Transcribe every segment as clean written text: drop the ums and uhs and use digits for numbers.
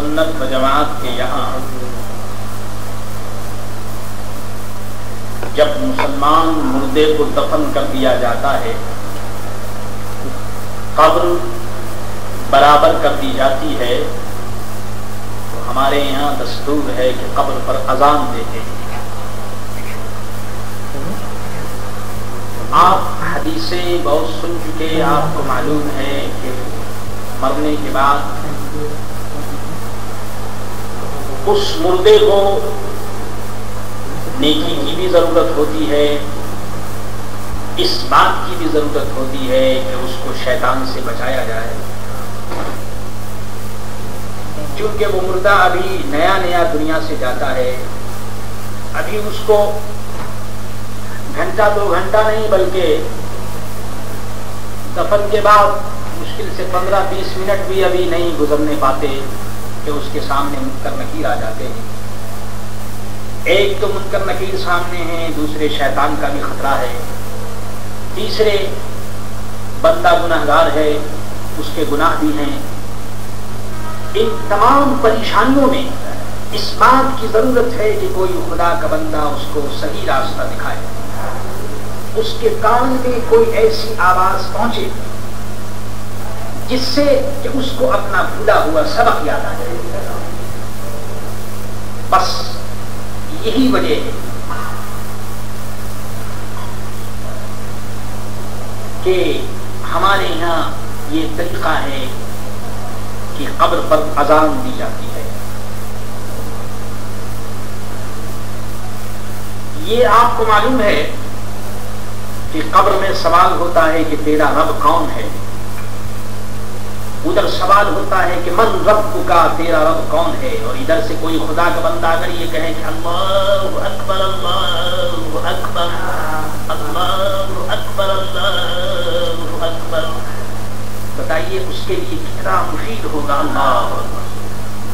سنت و جماعت کے یہاں جب مسلمان مردے کو دفن کر دیا جاتا ہے، قبر برابر کر دی جاتی ہے، تو ہمارے یہاں دستور ہے کہ قبر پر اذان دیتے ہیں۔ آپ حدیثیں بہت سن چکے، آپ کو معلوم ہے کہ مرنے کے بعد اس مردے کو نیکی کی بھی ضرورت ہوتی ہے، اس بات کی بھی ضرورت ہوتی ہے کہ اس کو شیطان سے بچایا جائے، کیونکہ وہ مردہ ابھی نیا نیا دنیا سے جاتا ہے، ابھی اس کو گھنٹہ 2 گھنٹہ نہیں بلکہ دفن کے بعد مشکل سے 15-20 منٹ بھی ابھی نہیں گزرنے پاتے کہ اس کے سامنے منکر نکیر آ جاتے ہیں۔ ایک تو منکر نکیر سامنے ہیں، دوسرے شیطان کا بھی خطرہ ہے، تیسرے بندہ گناہگار ہے، اس کے گناہ بھی ہیں۔ ان تمام پریشانیوں میں اس بات کی ضرورت ہے کہ کوئی خدا کا بندہ اس کو صحیح راستہ دکھائے، اس کے کان میں کوئی ایسی آواز پہنچے جس سے کہ اس کو اپنا بھولا ہوا سبق یاد آ جائے۔ بس یہی وجہ ہے کہ ہمارے یہاں یہ طریقہ ہے کہ قبر پر اذان دی جاتی ہے۔ یہ آپ کو معلوم ہے کہ قبر میں سوال ہوتا ہے کہ تیرا رب کون ہے، ادھر سوال ہوتا ہے کہ من رب کا، تیرا رب کون ہے، اور ادھر سے کوئی خدا کا بندہ اگر یہ کہے کہ اللہ اکبر اللہ اکبر اللہ اکبر اللہ اکبر، بتائیے اس کے لیے کتنا مفید ہوگا۔ اللہ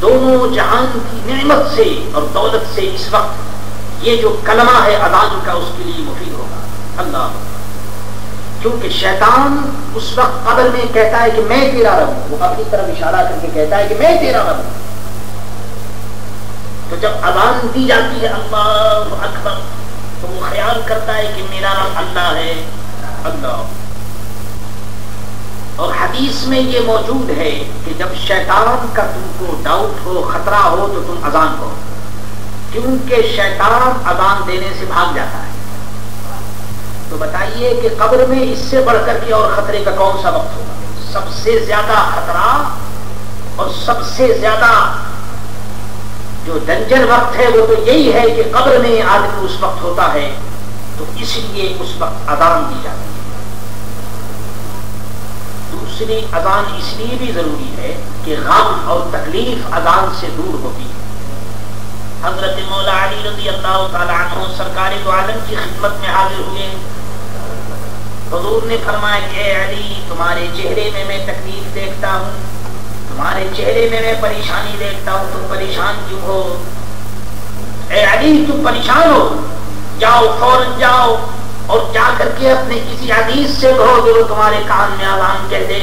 دونوں جہان کی نعمت سے اور دولت سے اس وقت یہ جو کلمہ ہے اذان کا اس کے لیے مفید ہوگا۔ اللہ، کیونکہ شیطان اس وقت قبر میں کہتا ہے کہ میں تیرا رب ہوں، وہ اپنی طرف اشارہ کر کے کہتا ہے کہ میں تیرا رب ہوں۔ تو جب اذان دی جاتی ہے اللہ اکبر تو وہ خیال کرتا ہے کہ میرا رب اللہ ہے۔ اللہ، اور حدیث میں یہ موجود ہے کہ جب شیطان کا تم کو ڈاؤٹ ہو، خطرہ ہو، تو تم اذان کرو، کیونکہ شیطان اذان دینے سے بھاگ جاتا ہے۔ تو بتائیے کہ قبر میں اس سے بڑھ کر کے اور خطرے کا کون سا وقت ہوگا؟ سب سے زیادہ خطرہ اور سب سے زیادہ جو ڈنجر وقت ہے وہ تو یہی ہے کہ قبر میں آدمی اس وقت ہوتا ہے، تو اس لیے اس وقت اذان دی جاتی ہے۔ دوسری اذان اس لیے بھی ضروری ہے کہ غم اور تکلیف اذان سے دور ہوتی ہے۔ حضرت مولا علی رضی اللہ تعالی عنہ سرکار دو عالم کی خدمت میں حاضر ہوئے، حضور نے فرمایا کہ اے علی، تمہارے چہرے میں تکلیف دیکھتا ہوں، تمہارے چہرے میں پریشانی دیکھتا ہوں، تم پریشان کیوں ہو؟ اے علی تم پریشان ہو، جاؤ فوراً جاؤ اور جا کر کے اپنے کسی عزیز سے کہو کہ وہ تمہارے کان میں اذان کہہ دے۔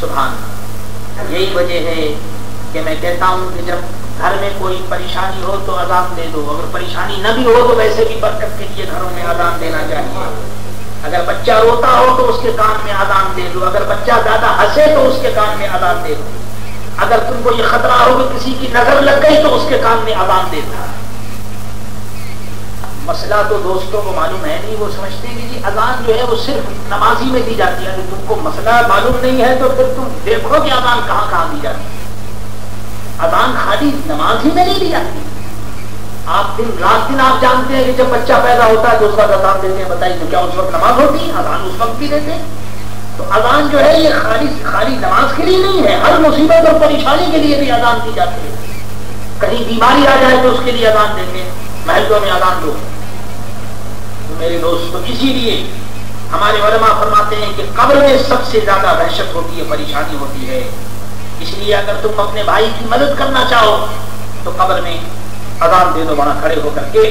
سبحان اللہ، یہی وجہ ہے کہ میں کہتا ہوں کہ جب گھر میں کوئی پریشانی ہو تو اذان دے دو، اگر پریشانی نہ بھی ہو تو ویسے بھی برکت کے لیے گھروں میں اذان دینا چاہیے۔ اگر بچہ روتا ہو تو اس کے کان میں اذان دے دو، اگر بچہ زیادہ ہنسے تو اس کے کان میں اذان دے دو، اگر تم کو یہ خطرہ ہو کہ کسی کی نظر لگ گئی تو اس کے کان میں اذان دے دو۔ مسئلہ تو دوستوں کو معلوم ہے نہیں، وہ سمجھتے ہیں کہ جی اذان جو ہے وہ صرف نمازی میں دی جاتی ہے۔ اگر تم کو مسئلہ معلوم نہیں ہے تو پھر تم دیکھو کہ اذان کہاں کہاں دی جاتی ہے۔ اذان خالی نماز ہی میں نہیں دی جاتی، آپ دن رات دن آپ جانتے ہیں کہ جب بچہ پیدا ہوتا ہے تو اس وقت اذان دیتے ہیں، بتائیے کیا اس وقت نماز ہوتی ہے؟ اذان اس وقت بھی دیتے ہیں۔ تو اذان جو ہے یہ خالی نماز کے لیے نہیں ہے، ہر مصیبت اور پریشانی کے لیے بھی اذان دی جاتی ہے۔ کہیں بیماری آ جائے تو اس کے لیے اذان دیتے ہیں، محلوں میں اذان دو۔ تو میرے دوستو، اسی لیے ہمارے علماء فرماتے ہیں کہ قبر میں سب سے زیادہ وحشت ہوتی ہے، پریشانی ہوتی ہے۔ اس لیے اگر تم اپنے بھائی کی مدد کرنا چاہو تو قبر میں اذان دے دو وہاں کھڑے ہو کر کے،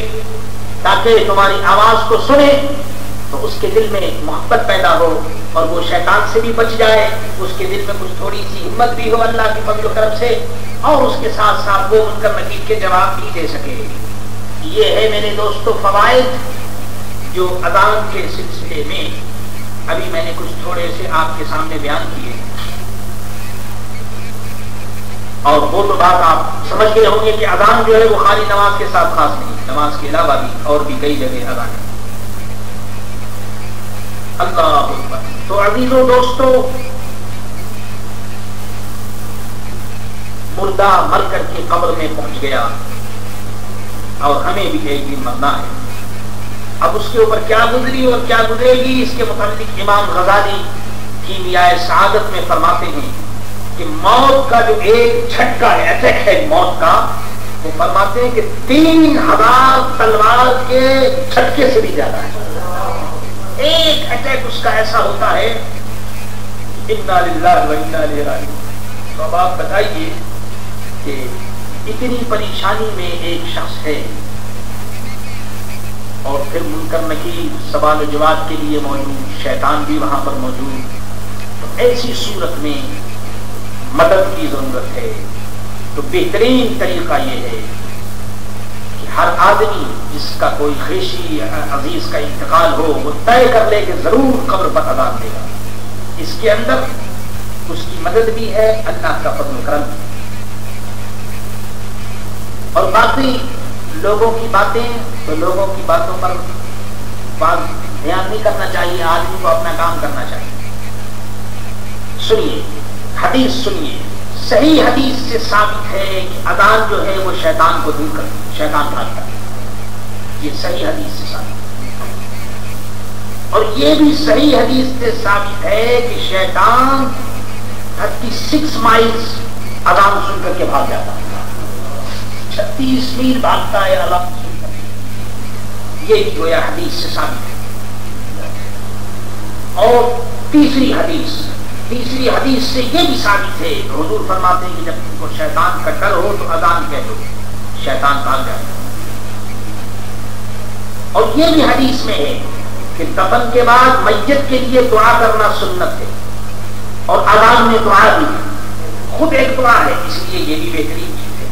تاکہ تمہاری آواز کو سنے تو اس کے دل میں محبت پیدا ہو، اور وہ شیطان سے بھی بچ جائے، اس کے دل میں کچھ تھوڑی سی ہمت بھی ہو اللہ کی فضل و کرم سے، اور اس کے ساتھ ساتھ وہ منکر نکیر کے جواب بھی دے سکے۔ یہ ہے میرے دوستو فوائد جو اذان کے سلسلے میں ابھی میں نے کچھ تھوڑے سے آپ کے سامنے بیان کیے، اور وہ تو بات آپ سمجھ گئے ہوں گے کہ اذان جو ہے وہ خالی نماز کے ساتھ خاص نہیں، نماز کے علاوہ بھی اور بھی کئی جگہ اذان ہے۔ اللہ اکبر۔ تو عزیزو دوستو، مردہ مر کر کے قبر میں پہنچ گیا اور ہمیں بھی ایک دن مرنا ہے۔ اب اس کے اوپر کیا گزری اور کیا گزرے گی، اس کے متعلق امام غزالی کیمیائے سعادت میں فرماتے ہیں کہ موت کا جو ایک جھٹکا ہے، اٹیک ہے موت کا، وہ فرماتے ہیں کہ 3000 تلوار کے جھٹکے سے بھی زیادہ ہے۔ ایک اٹیک اس کا ایسا ہوتا ہے، انا للہ و انا الیہ راجعون۔ تو اب آپ بتائیے کہ اتنی پریشانی میں ایک شخص ہے، اور پھر منکر نکیر سوال و جواب کے لیے موجود، شیطان بھی وہاں پر موجود، تو ایسی صورت میں مدد کی ضرورت ہے۔ تو بہترین طریقہ یہ ہے کہ ہر آدمی جس کا کوئی خیشی عزیز کا انتقال ہو، وہ طے کر لے کہ ضرور قبر پر اذان دے گا۔ اس کے اندر اس کی مدد بھی ہے، اللہ کا فضل و کرم ہے۔ اور باقی لوگوں کی باتیں، تو لوگوں کی باتوں پر بات دھیان نہیں کرنا چاہیے، آدمی کو اپنا کام کرنا چاہیے۔ سنیے حدیث، سنیے صحیح حدیث سے ثابت ہے کہ اذان جو ہے وہ شیطان کو دور کرتی ہے، شیطان بھاگتا ہے، یہ صحیح حدیث سے ثابت ہے۔ اور یہ بھی صحیح حدیث سے ثابت ہے کہ شیطان 36 مائلز اذان سن کر کے بھاگ جاتا ہے، 36 میل بھاگتا ہے اذان سن کر، یہ بھی جو ہے حدیث سے ثابت ہے۔ اور تیسری حدیث سے یہ بھی ثابت ہے، حضور فرماتے ہیں کہ جب تم کو شیطان کا ڈر ہو تو اذان کہہ دو، شیطان بھاگ جائے گا۔ اور یہ بھی حدیث میں ہے کہ دفن کے بعد میت کے لیے دعا کرنا سنت ہے، اور اذان میں دعا بھی خود ایک دعا ہے، اس لیے یہ بھی بہترین چیز ہے۔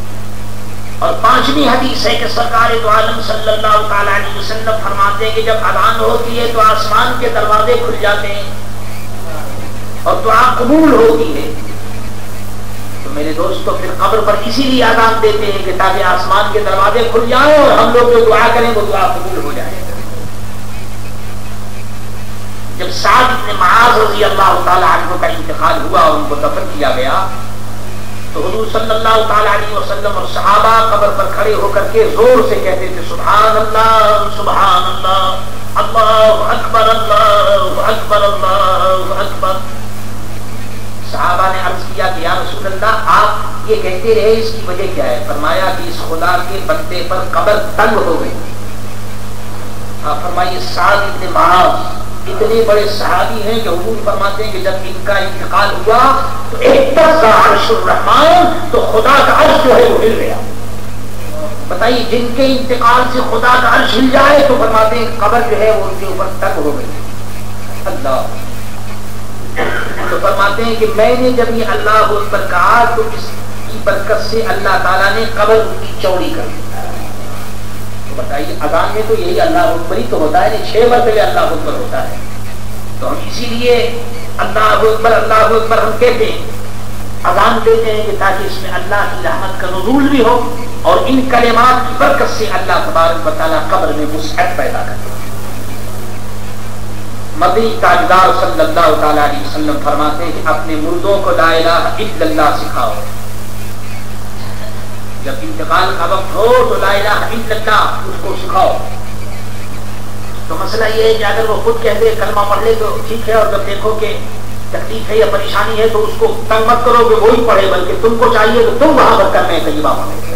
اور 5ویں حدیث ہے کہ سرکار دو عالم صلی اللہ تعالی علیہ وسلم فرماتے ہیں کہ جب اذان ہوتی ہے تو آسمان کے دروازے کھل جاتے ہیں اور دعا قبول ہوتی ہے۔ تو میرے دوستو پھر قبر پر اسی لیے اذان دیتے ہیں کہ تاکہ آسمان کے دروازے کھل جائیں اور ہم لوگ جو دعا کریں وہ دعا قبول ہو جائے۔ جب سعد بن معاذ رضی اللہ تعالی عنہ کا انتقال ہوا اور ان کو دفن کیا گیا، تو حضور صلی اللہ تعالی علیہ وسلم اور صحابہ قبر پر کھڑے ہو کر کے زور سے کہتے تھے سبحان اللہ سبحان اللہ، اللہ اکبر اللہ اکبر اللہ اکبر۔ صحابہ نے عرض کیا کہ یا رسول اللہ آپ یہ کہتے رہے، اس کی وجہ کیا ہے؟ فرمایا کہ اس خدا کے بندے پر قبر تنگ ہو گئی۔ آپ فرمائیے سعد بن معاذ اتنے بڑے صحابی ہیں کہ حضور فرماتے ہیں کہ جب ان کا انتقال ہوا تو ایک طرف عرش الرحمان، تو خدا کا عرش جو ہے وہ ہل گیا۔ بتائیے جن کے انتقال سے خدا کا عرش ہل جائے تو فرماتے ہیں قبر جو ہے وہ ان کے اوپر تنگ ہو گئی۔ اللہ، تو فرماتے ہیں کہ میں نے جب یہ اللہ اکبر کہا تو اس کی برکت سے اللہ تعالیٰ نے قبر ان کی چوڑی کر دی۔ تو بتائیے اذان میں تو یہی اللہ اکبر ہی تو ہوتا ہے، 6 مرتبہ اللہ اکبر ہوتا ہے، تو ہم اسی لیے اللہ اکبر ہم کہتے ہیں، اذان دیتے ہیں کہ تاکہ اس میں اللہ کی رحمت کا نزول بھی ہو، اور ان کلمات کی برکت سے اللہ تبارک و تعالیٰ قبر میں وسعت پیدا کرتے ہیں۔ مدنی تاجدار صلی اللہ تعالی علیہ وسلم فرماتے ہیں کہ اپنے مردوں کو لا الہ الا اللہ سکھاؤ۔ جب انتقال کا وقت ہو تو لا الہ الا اللہ اس کو سکھاؤ۔ تو مسئلہ یہ ہے کہ اگر وہ خود کہہ دے کلمہ پڑھ لے تو ٹھیک ہے، اور جب دیکھو کہ تکلیف ہے یا پریشانی ہے تو اس کو تنگ مت کرو کہ وہی پڑھے، بلکہ تم کو چاہیے تو تم وہاں پر کرنے طیبہ پڑھو۔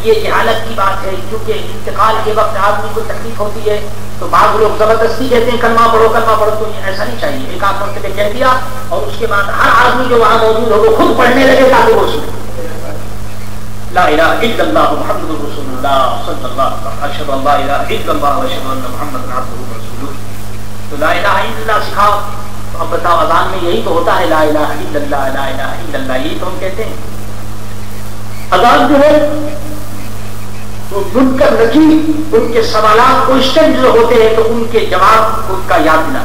یہ جہالت کی بات ہے، کیونکہ انتقال کے وقت آدمی کو تکلیف ہوتی ہے تو بعض لوگ زبردستی کہتے ہیں کلمہ پڑھو کلمہ پڑھو، تو ایسا نہیں چاہیے۔ ایک آدھ مرتبہ کہہ دیا اور اس کے بعد ہر آدمی جو وہاں موجود ہو وہ خود پڑھنے لگے تاکہ وہ سنے لا الہ الا اللہ محمد رسول اللہ صلی اللہ علیہ وسلم، اشہد ان لا الہ الا اللہ واشہد ان محمد عبدہ ورسولہ۔ تو لا الہ الا اللہ سکھاؤ، اب بتاؤ اذان میں یہی تو ہوتا ہے لا الہ الا اللہ لا الہ الا اللہ، یہی تو ہم کہتے ہیں. اذان جو ہے تو منکر نکیر ان کے سوالات کوشچن جو ہوتے ہیں تو ان کے جواب ان کا یاد دلا.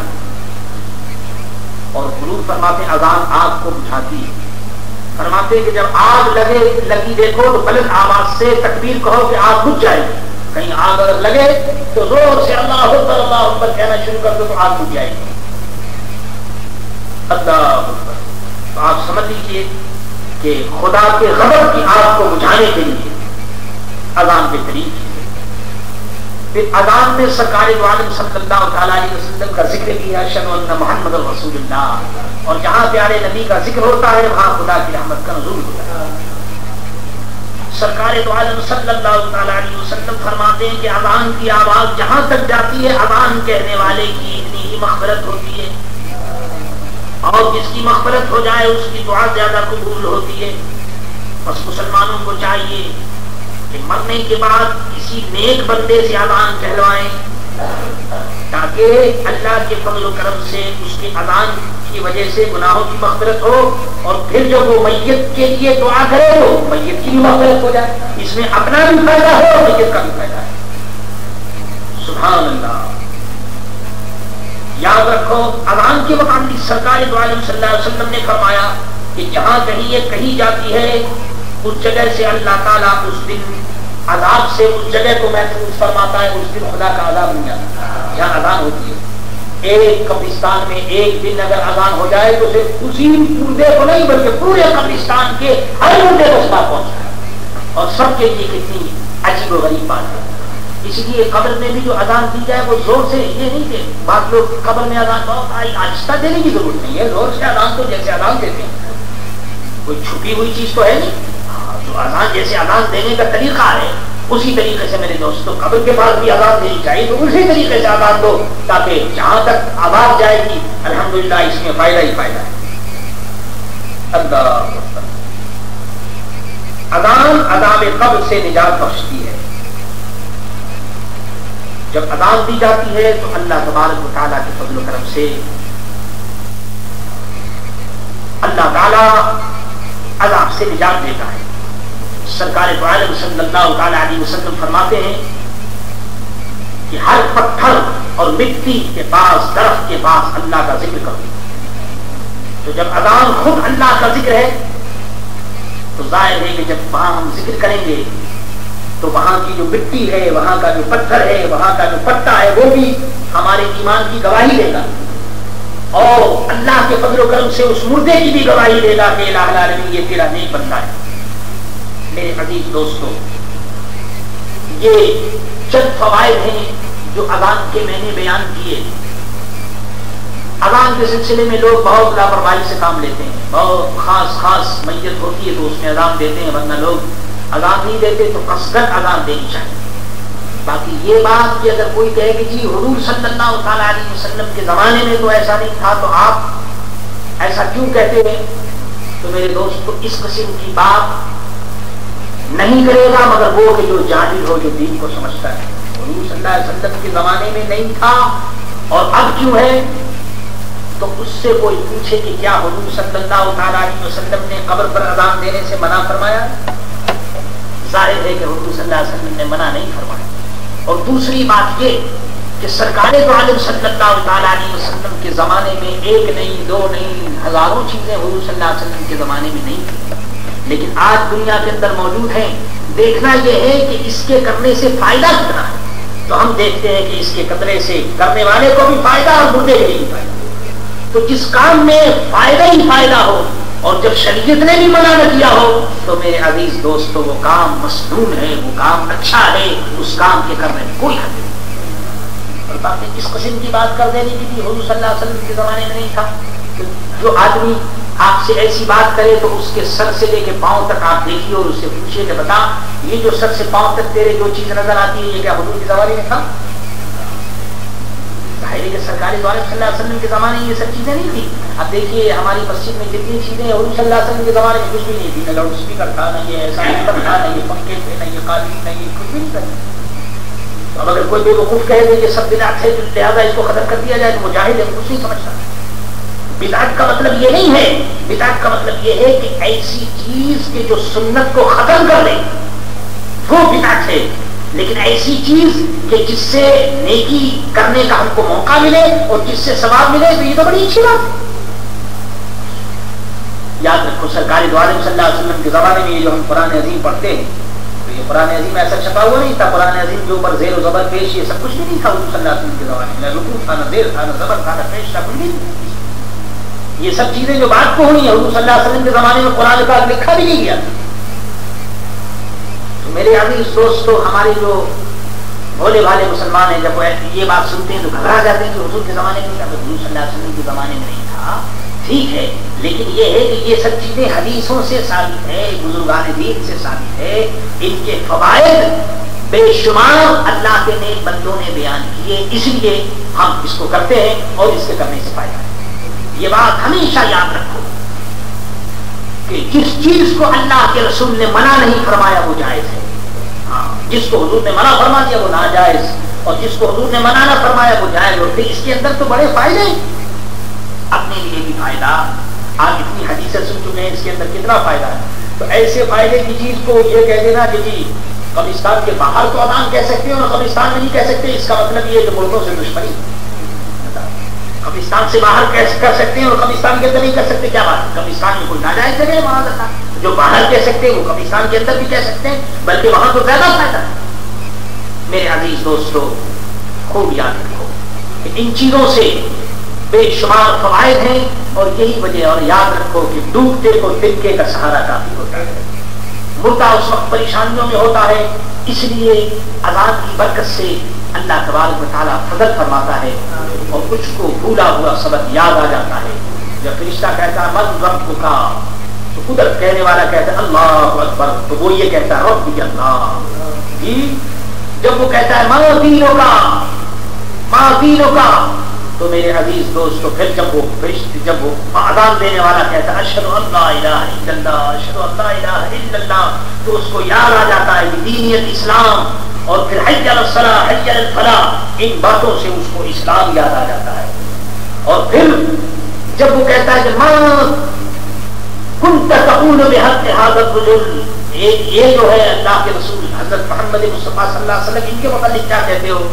اور حضور فرماتے ہیں اذان آگ کو بجھاتی ہے. فرماتے ہیں کہ جب آگ لگی دیکھو تو بلند آواز سے تکبیر کہو کہ آگ بجھ جائے گی. کہیں آگ اگر لگے تو زور سے اللہ اکبر کہنا شروع کر دو تو آگ بجھ جائے گی. اللہ اکبر. تو آپ سمجھ لیجیے کہ خدا کے غضب کی آگ کو بجھانے کے لیے اذان بہترین چیز ہے. پھر اذان میں سرکار دو عالم صلی اللہ تعالیٰ علیہ وسلم کا ذکر کیا اشہد ان محمد رسول اللہ. اور جہاں پیارے نبی کا ذکر ہوتا ہے وہاں خدا کی رحمت کا نزول ہوتا ہے. سرکار دو عالم صلی اللہ تعالیٰ علیہ وسلم فرماتے ہیں کہ اذان کی آواز جہاں تک جاتی ہے اذان کہنے والے کی اتنی ہی مغفرت ہوتی ہے، اور جس کی مغفرت ہو جائے اس کی دعا زیادہ قبول ہوتی ہے. بس مسلمانوں کو چاہیے کہ مرنے کے بعد کسی نیک بندے سے اذان کہلوائیں تاکہ اللہ کے فضل و کرم سے اس کے اذان کی وجہ سے گناہوں کی مغفرت ہو، اور پھر جب وہ میت کے لیے دعا کرے تو میت کی بھی مغفرت ہو جائے. اس میں اپنا بھی فائدہ ہے اور میت کا بھی فائدہ ہے. سبحان اللہ. یاد رکھو اذان کے متعلق سرکار دو عالم صلی اللہ علیہ وسلم نے فرمایا کہ جہاں کہیں یہ کہی جاتی ہے اس جگہ سے اللہ تعالیٰ اس دن عذاب سے اس جگہ کو محفوظ فرماتا ہے. اس دن خدا کا عذاب نہیں آتا جہاں اذان ہوتی ہے. ایک قبرستان میں ایک دن اگر اذان ہو جائے تو صرف اسی مردے کو نہیں بلکہ پورے قبرستان کے ہر مردے کو سبب پہنچتا ہے. اور سب کے لیے کتنی عجیب و غریب بات ہے. اسی لیے قبر میں بھی جو اذان دی جائے وہ زور سے یہ نہیں دے. بعض لوگ قبر میں اذان بہت آہستہ دینے کی ضرورت نہیں ہے. زور سے اذان تو جیسے اذان دیتے ہیں کوئی چھپی ہوئی چیز تو ہے نہیں. جو اذان جیسے اذان دینے کا طریقہ ہے اسی طریقے سے میرے دوستوں قبر کے بعد بھی اذان دینی چاہیے. تو اسی طریقے سے اذان دو تاکہ جہاں تک آواز جائے گی الحمدللہ اس میں فائدہ ہی فائدہ ہے. اللہ اذان عذاب قبر سے نجات بخشتی ہے. جب اذان دی جاتی ہے تو اللہ تبارک و تعالیٰ کے فضل و کرم سے اللہ تعالیٰ عذاب سے نجات دیتا ہے. سرکار دو عالم صلی اللہ تعالیٰ علیہ وسلم فرماتے ہیں کہ ہر پتھر اور مٹی کے پاس درخت کے پاس اللہ کا ذکر کرو. تو جب اذان خود اللہ کا ذکر ہے تو ظاہر ہے کہ جب وہاں ہم ذکر کریں گے تو وہاں کی جو مٹی ہے وہاں کا جو پتھر ہے وہاں کا جو پتا ہے وہ بھی ہمارے ایمان کی گواہی دے گا، اور اللہ کے فضل و کرم سے اس مردے کی بھی گواہی دے گا کہ الہ العالمین یہ تیرا نیک بندہ ہے. میرے عزیز دوستو یہ چند فوائد ہیں جو اذان کے میں نے بیان کیے. اذان کے سلسلے میں لوگ بہت لاپرواہی سے کام لیتے ہیں. بہت خاص میت ہوتی ہے تو اس میں اذان دیتے ہیں، ورنہ لوگ اذان نہیں دیتے. تو قصدن اذان دینی چاہیے. باقی یہ بات کہ اگر کوئی کہے کہ جی حضور صلی اللہ تعالیٰ علیہ وسلم کے زمانے میں تو ایسا نہیں تھا تو آپ ایسا کیوں کہتے ہیں، تو میرے دوست کو اس قسم کی بات نہیں کرے گا مگر وہ کہ جو جاہل ہو، جو دین کو سمجھتا ہے. حضور صلی اللہ علیہ وسلم کے زمانے میں نہیں تھا اور اب کیوں ہے، تو اس سے کوئی پوچھے کہ کیا حضور صلی اللہ تعالیٰ علیہ وسلم نے قبر پر اذان دینے سے منع فرمایا؟ ظاہر ہے کہ حضور صلی اللہ علیہ وسلم نے منع نہیں فرمایا. اور دوسری بات یہ کہ سرکار دو عالم صلی اللہ تعالیٰ علیہ وسلم کے زمانے میں ایک نہیں دو نہیں ہزاروں چیزیں حضور صلی اللہ علیہ وسلم کے زمانے میں نہیں تھیں، لیکن آج دنیا کے اندر موجود ہیں. دیکھنا یہ ہے کہ اس کے کرنے سے فائدہ کتنا ہے. تو ہم دیکھتے ہیں کہ اس کے قطرے سے کرنے والے کو بھی فائدہ اور مردے کے لیے بھی فائدہ. تو جس کام میں فائدہ ہی فائدہ ہو اور جب شریعت نے بھی منع نہ کیا ہو تو میرے عزیز دوستو وہ کام مسنون ہے، وہ کام اچھا ہے، اس کام کے کرنے میں کوئی حد نہیں. اور باقی اس قسم کی بات کر دینے کی بھی حضور صلی اللہ علیہ وسلم کے زمانے میں نہیں تھا. جو آدمی آپ سے ایسی بات کرے تو اس کے سر سے لے کے پاؤں تک آپ دیکھیے اور اس سے پوچھیے کہ بتا یہ جو سر سے پاؤں تک تیرے جو چیز نظر آتی ہے یہ کیا حضور کے زمانے میں تھا؟ ظاہر ہے کہ سرکاری دوارے صلی اللہ علیہ وسلم کے زمانے میں یہ سب چیزیں نہیں تھی. اب دیکھیے ہماری مسجد میں جتنی چیزیں حضور صلی اللہ علیہ وسلم کے زمانے میں کچھ بھی نہیں تھی. نہ لاؤڈ اسپیکر تھا، نہ یہ ایسا تھا، نہ یہ پنکھے تھے، نہ یہ قالین، نہ یہ کچھ بھی نہیں تھا. اب اگر کوئی بے وقوف کہے کہ یہ سب بدعت ہے لہٰذا اس کو ختم کر دیا جائے تو وہ جاہل ہے، کچھ نہیں سمجھتا. بدعت کا مطلب یہ نہیں ہے، بدعت کا مطلب یہ ہے کہ ایسی چیز کہ جو سنت کو ختم کر دے وہ بدعت ہے، لیکن ایسی چیز کہ جس سے نیکی کرنے کا ہم کو موقع ملے اور جس سے ثواب ملے تو یہ تو بڑی اچھی بات ہے۔ یاد رکھو سرکار دو عالم صلی اللہ علیہ وسلم کے زمانے میں یہ جو ہم قرآن عظیم پڑھتے ہیں تو یہ قرآن عظیم ایسا چھپا ہوا نہیں تھا، قرآن عظیم کے اوپر زیر و زبر پیش یہ سب کچھ بھی نہیں تھا حضور صلی اللہ علیہ وسلم کے زمانے میں، نہ رکوع تھا، نہ زیر تھا، نہ زبر تھا، نہ پیش تھا، کچھ بھی نہیں۔ یہ سب چیزیں جو بات کو ہوئی حضور صلی اللہ علیہ وسلم کے زمانے میں قرآن پاک لکھا بھی نہیں گیا تھا۔ تو میرے عزیز دوستو، ہمارے جو بھولے بھالے مسلمان ہیں جب یہ بات سنتے ہیں تو گھبرا جاتے ہیں کہ حضور کے زمانے میں کیا، حضور صلی اللہ علیہ وسلم کے زمانے میں نہیں تھا، ٹھیک ہے، لیکن یہ ہے کہ یہ سب چیزیں حدیثوں سے ثابت ہے، بزرگان دین سے ثابت ہے، ان کے فوائد بے شمار اللہ کے نیک بندوں نے بیان کیے، اس لیے ہم اس کو کرتے ہیں اور اس کے کرنے سے فائدہ ہے۔ یہ بات ہمیشہ یاد رکھو کہ جس چیز کو اللہ کے رسول نے منع نہیں فرمایا وہ جائز ہے، جس کو حضور نے منع فرما دیا وہ ناجائز، اور جس کو حضور نے منع نہ فرمایا وہ جائز، اور پھر اس کے اندر تو بڑے فائدے، اپنے لیے بھی فائدہ، آج اتنی حدیثیں سن چکے ہیں اس کے اندر کتنا فائدہ ہے، تو ایسے فائدے کی چیز کو یہ کہہ دینا کہ جی قبرستان کے باہر تو اذان کہہ سکتے ہیں اور قبرستان میں نہیں کہہ سکتے، اس کا مطلب یہ ہے کہ مردوں سے دشمنی، قبرستان سے باہر کر سکتے ہیں اور قبرستان کے اندر نہیں کر سکتے، کیا بات ہے؟ قبرستان میں کوئی ناجائز جگہ ہے معاذ اللہ، جو باہر کہہ سکتے ہیں وہ قبرستان کے اندر بھی کہہ سکتے ہیں، بلکہ وہاں تو زیادہ فائدہ ہے۔ میرے عزیز دوستو، خوب یاد رکھو کہ ان چیزوں سے بے شمار فوائد ہیں، اور یہی وجہ، اور یاد رکھو کہ ڈوبتے کو تنکے کا سہارا کافی ہوتا ہے، مردہ اس وقت پریشانیوں میں ہوتا ہے، اس لیے اذان کی برکت سے اللہ تبارک و تعالیٰ فضل فرماتا ہے اور کچھ کو بھولا ہوا سبق یاد آ جاتا ہے۔ جب فرشتہ کہتا ہے من ربک کا، تو قدرت کہنے والا کہتا ہے اللہ اکبر، تو وہ یہ کہتا ہے ربی اللہ جی۔ جب وہ کہتا ہے ما دینوں کا، ما دینوں کا، تو میرے عزیز دوستو پھر جب وہ اذان دینے والا کہتا ہے اشہد ان لا الہ الا اللہ، اشہد ان لا الہ الا اللہ، تو اس کو یاد آ جاتا ہے کہ دینیت اسلام، اور پھر حی علی الصلاۃ حی علی الفلاح، ان باتوں سے اس کو اسلام یاد آ جاتا ہے۔ اور پھر جب وہ کہتا ہے کہ ما کنت تقول بحق ھذا الرجل، یہ جو ہے اللہ کے رسول حضرت محمد مصطفیٰ صلی اللہ علیہ وسلم، ان کے متعلق کیا کہتے ہو؟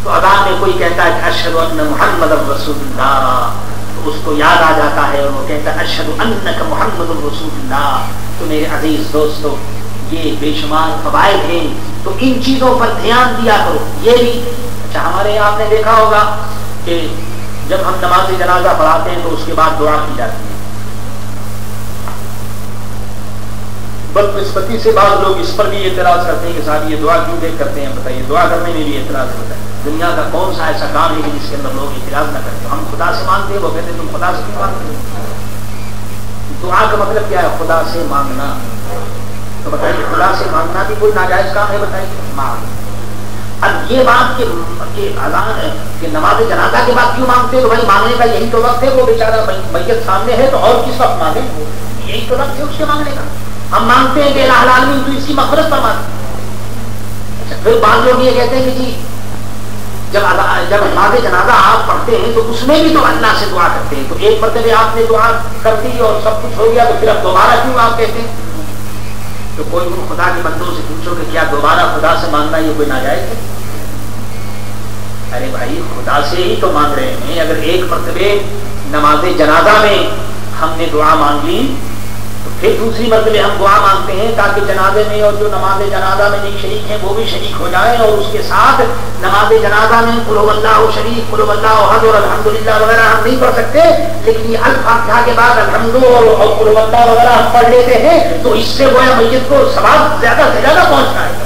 تو اذان میں کوئی کہتا ہے کہ اشہد ان محمد رسول اللہ، تو اس کو یاد آ جاتا ہے اور وہ کہتا ہے اشہد انک محمد رسول اللہ۔ تو میرے عزیز دوستو، یہ بے شمار فوائد ہیں، تو ان چیزوں پر دھیان دیا کرو۔ یہ بھی اچھا، ہمارے یہاں آپ نے دیکھا ہوگا کہ جب ہم نماز جنازہ پڑھاتے ہیں تو اس کے بعد دعا کی جاتی ہے، بدقسمتی سے بعض لوگ اس پر بھی اعتراض کرتے ہیں کہ صاحب یہ دعا کیوں کرتے ہیں، بتائیے دعا کرنے میں بھی اعتراض ہوتا ہے۔ دنیا کا کون سا ایسا کام ہے کہ جس کے اندر لوگ اعتراض نہ کرتے؟ ہم خدا سے مانگتے ہیں، وہ کہتے ہیں تم خدا سے کیوں مانگتے ہو؟ دعا کا مطلب کیا ہے؟ خدا سے مانگنا۔ تو بتائیے خدا سے مانگنا بھی کوئی ناجائز کام ہے؟ بتائیے مانگ۔ اب یہ بات کہ اذان کہ نماز جنازہ کے بعد کیوں مانگتے ہیں؟ تو بھائی مانگنے کا یہی تو وقت ہے، وہ بیچارہ میت سامنے ہے تو اور کس وقت مانگے؟ یہی تو وقت ہے اس کے مانگنے کا۔ ہم مانگتے ہیں کہ الہ العالمین تو اس کی مغفرت فرما دے۔ اچھا، پھر بعض لوگ یہ کہتے ہیں کہ جی جب نماز جنازہ آپ پڑھتے ہیں تو اس میں بھی تو اللہ سے دعا کرتے ہیں، تو ایک مرتبہ آپ نے دعا کر دی اور سب کچھ ہو گیا تو پھر اب دوبارہ کیوں آپ کہتے ہیں؟ تو کوئی ان خدا کے بندوں سے پوچھو کہ کیا دوبارہ خدا سے مانگنا یہ کوئی ناجائز ہے؟ ارے بھائی خدا سے ہی تو مانگ رہے ہیں۔ اگر ایک مرتبہ نماز جنازہ میں ہم نے دعا مانگ لی تو پھر دوسری مرتبہ ہم دعا مانگتے ہیں تاکہ جنازے میں اور جو نماز جنازہ میں نہیں شریک ہیں وہ بھی شریک ہو جائیں، اور اس کے ساتھ نماز جنازہ میں قل هو اللہ شریف، قل هو اللہ احد اور الحمدللہ وغیرہ ہم نہیں پڑھ سکتے، لیکن یہ الفاتحہ کے بعد الحمد اور قل هو اللہ وغیرہ ہم پڑھ لیتے ہیں، تو اس سے گویا میت کو ثواب زیادہ سے زیادہ پہنچتا ہے۔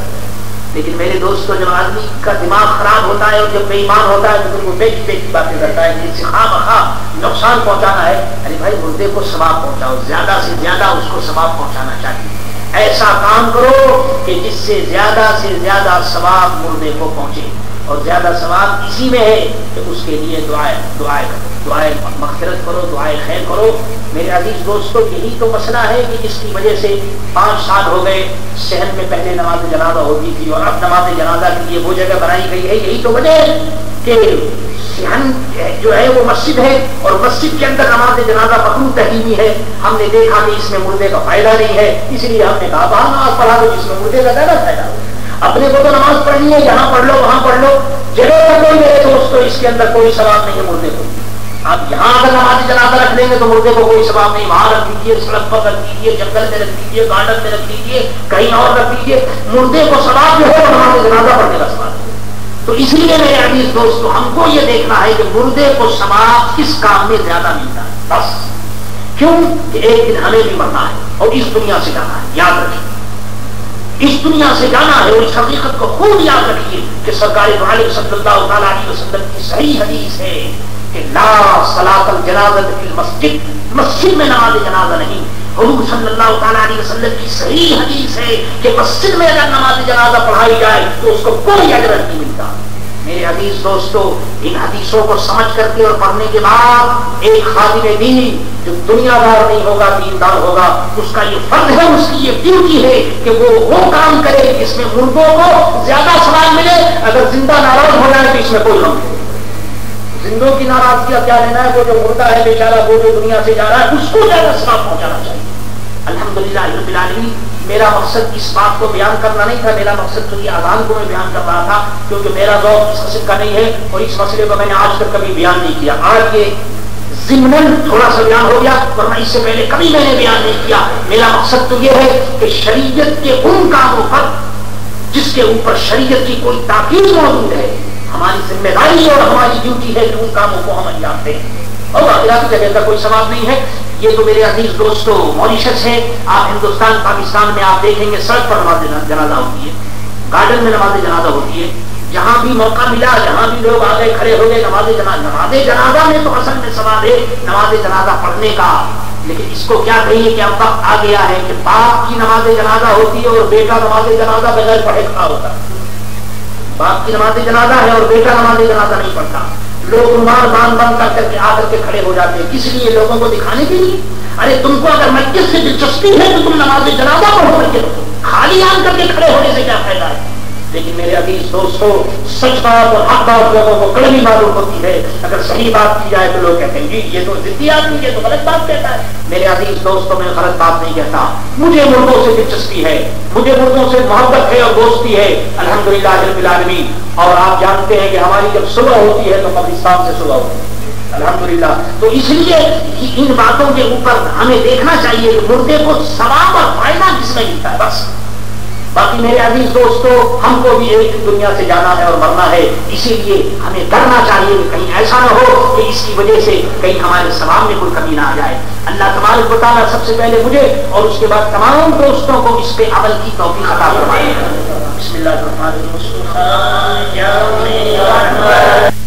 لیکن میرے دوستو، جب آدمی کا دماغ خراب ہوتا ہے اور جب بے ایمان ہوتا ہے تو پھر وہ بیٹھی بیٹھی باتیں کرتا ہے کہ خواہ مخواہ نقصان پہنچانا ہے۔ ارے بھائی مردے کو ثواب پہنچاؤ، زیادہ سے زیادہ اس کو ثواب پہنچانا چاہیے۔ ایسا کام کرو کہ جس سے زیادہ ثواب مردے کو پہنچے، اور زیادہ ثواب اسی میں ہے کہ اس کے لیے دعائیں مغفرت کرو، دعائیں خیر کرو۔ میرے عزیز دوستو، یہی تو مسئلہ ہے کہ جس کی وجہ سے 5 سال ہو گئے شہر میں پہلے نماز جنازہ ہوتی تھی اور اب نماز جنازہ کے لیے وہ جگہ بنائی گئی ہے۔ یہی تو وجہ ہے کہ کہ صحن جو ہے وہ مسجد ہے اور مسجد کے اندر نماز جنازہ مکروہ تحریمی ہے. ہم نے دیکھا کہ اس میں مردے کا فائدہ نہیں ہے, اس لیے ہم نے کہا وہاں نماز پڑھا دو جس میں مردے کا زیادہ فائدہ ہو. اپنے کو تو نماز پڑھنی ہے, جہاں پڑھ لو وہاں پڑھ لو, جگہ پر کوئی میرے دوست تو اس کے اندر کوئی ثواب نہیں ہے مردے کو. آپ یہاں اگر نماز جنازہ رکھ لیں گے تو مردے کو کوئی ثواب نہیں. وہاں رکھ دیجیے, سڑک پر رکھ دیجیے, جنگل میں رکھ دیجیے, گارڈن میں رکھ دیجیے, کہیں اور رکھ دیجیے, مردے کو ثواب جو ہے وہ نماز جنازہ پڑھنے کا ثواب ہے. تو اس لیے میرے عزیز دوستو ہم کو یہ دیکھنا ہے کہ مردے کو ثواب کس کام میں زیادہ ملتا ہے. بس کیوں کہ ایک دن ہمیں بھی مرنا ہے اور اس دنیا سے جانا ہے. یاد رکھیے اس دنیا سے جانا ہے اور اس حقیقت کو خوب یاد رکھیے کہ سرکار دو عالم صلی اللہ تعالیٰ علیہ وسلم کی صحیح حدیث ہے کہ لا صلاۃ الجنازہ فی المسجد, مسجد میں نماز جنازہ نہیں. حضور صلی اللہ تعالیٰ علیہ وسلم کی صحیح حدیث ہے کہ مسجد میں اگر نماز جنازہ پڑھائی جائے تو اس کو کوئی اجر نہیں ملتا. میرے عزیز دوستو ان حدیثوں کو سمجھ کر کے اور پڑھنے کے بعد ایک خادم دین جو دنیا دار نہیں ہوگا دیندار ہوگا, اس کا یہ فرض ہے, اس کی یہ ڈیوٹی ہے کہ وہ کام کرے جس میں مردوں کو زیادہ ثواب ملے. اگر زندہ ناراض ہو جائے تو اس میں کوئی غم نہیں. زندوں کی ناراضگی اب کیا لینا ہے, وہ جو مردہ ہے بیچارہ, وہ جو دنیا سے جا رہا ہے, اس کو زیادہ ثواب پہنچانا چاہیے. الحمدللہ رب العالمین. میرا مقصد اس بات کو بیان کرنا نہیں تھا, میرا مقصد تو یہ اذان کو میں بیان کر رہا تھا کیونکہ میرا ذوق اس قسم کا نہیں ہے اور اس مسئلے کو میں نے آج تک کبھی بیان نہیں کیا. آج یہ ضمناً تھوڑا سا بیان ہو گیا ورنہ اس سے پہلے کبھی میں نے بیان نہیں کیا. میرا مقصد تو یہ ہے کہ شریعت کے ان کاموں پر جس کے اوپر شریعت کی کوئی تاکید موجود ہے, ہماری ذمہ داری اور ہماری ڈیوٹی ہے کہ ان کاموں کو ہم انجام دیں اور آخرت جگہ کا کوئی ثواب نہیں ہے. یہ تو میرے عزیز دوستو موریشس ہے. آپ ہندوستان پاکستان میں آپ دیکھیں گے سڑک پر نماز جنازہ ہوتی ہے, گارڈن میں نماز جنازہ ہوتی ہے, جہاں بھی موقع ملا جہاں بھی لوگ آ گئے کھڑے ہو گئے نماز جنازہ میں تو اصل میں ثواب ہے نماز جنازہ پڑھنے کا. لیکن اس کو کیا کہیے کہ اب وقت آ گیا ہے کہ باپ کی نماز جنازہ ہوتی ہے اور بیٹا نماز جنازہ بغیر پڑھے کھڑا ہوتا ہے. باپ کی نماز جنازہ ہے اور بیٹا نماز جنازہ نہیں پڑھتا. لوگ رومال باندھ کر کے آ کر کے کھڑے ہو جاتے ہیں. کس لیے؟ لوگوں کو دکھانے کے لیے. ارے تم کو اگر مسجد سے دلچسپی ہے تو تم نماز جنازہ پڑھو کر کے رکھو, خالی آن کر کے کھڑے ہونے سے کیا فائدہ ہے. لیکن میرے عزیز دوستو سچ بات اور حق بات لوگوں کو کڑوی معلوم ہوتی ہے. اگر صحیح بات کی جائے تو لوگ کہتے ہیں جی یہ تو ضدی آدمی, یہ تو غلط بات کہتا ہے. میرے عزیز دوستو میں غلط بات نہیں کہتا. مجھے مردوں سے دلچسپی ہے, مجھے مردوں سے محبت ہے اور دوستی ہے الحمدللہ رب العالمین. اور آپ جانتے ہیں کہ ہماری جب صبح ہوتی ہے تو قبرستان سے صبح ہوتی ہے الحمدللہ. تو اس لیے ان باتوں کے اوپر ہمیں دیکھنا چاہیے کہ مردے کو ثواب اور فائدہ کس میں ملتا ہے بس. باقی میرے عزیز دوستو ہم کو بھی ایک دنیا سے جانا ہے اور مرنا ہے, اسی لیے ہمیں ڈرنا چاہیے کہ کہیں ایسا نہ ہو کہ اس کی وجہ سے کہیں ہمارے ثواب میں کوئی کمی نہ آ جائے. اللہ تبارک و تعالیٰ سب سے پہلے مجھے اور اس کے بعد تمام دوستوں کو اس پہ عمل کی توفیق عطا فرمائے. بسم اللہ الرحمن الرحیم.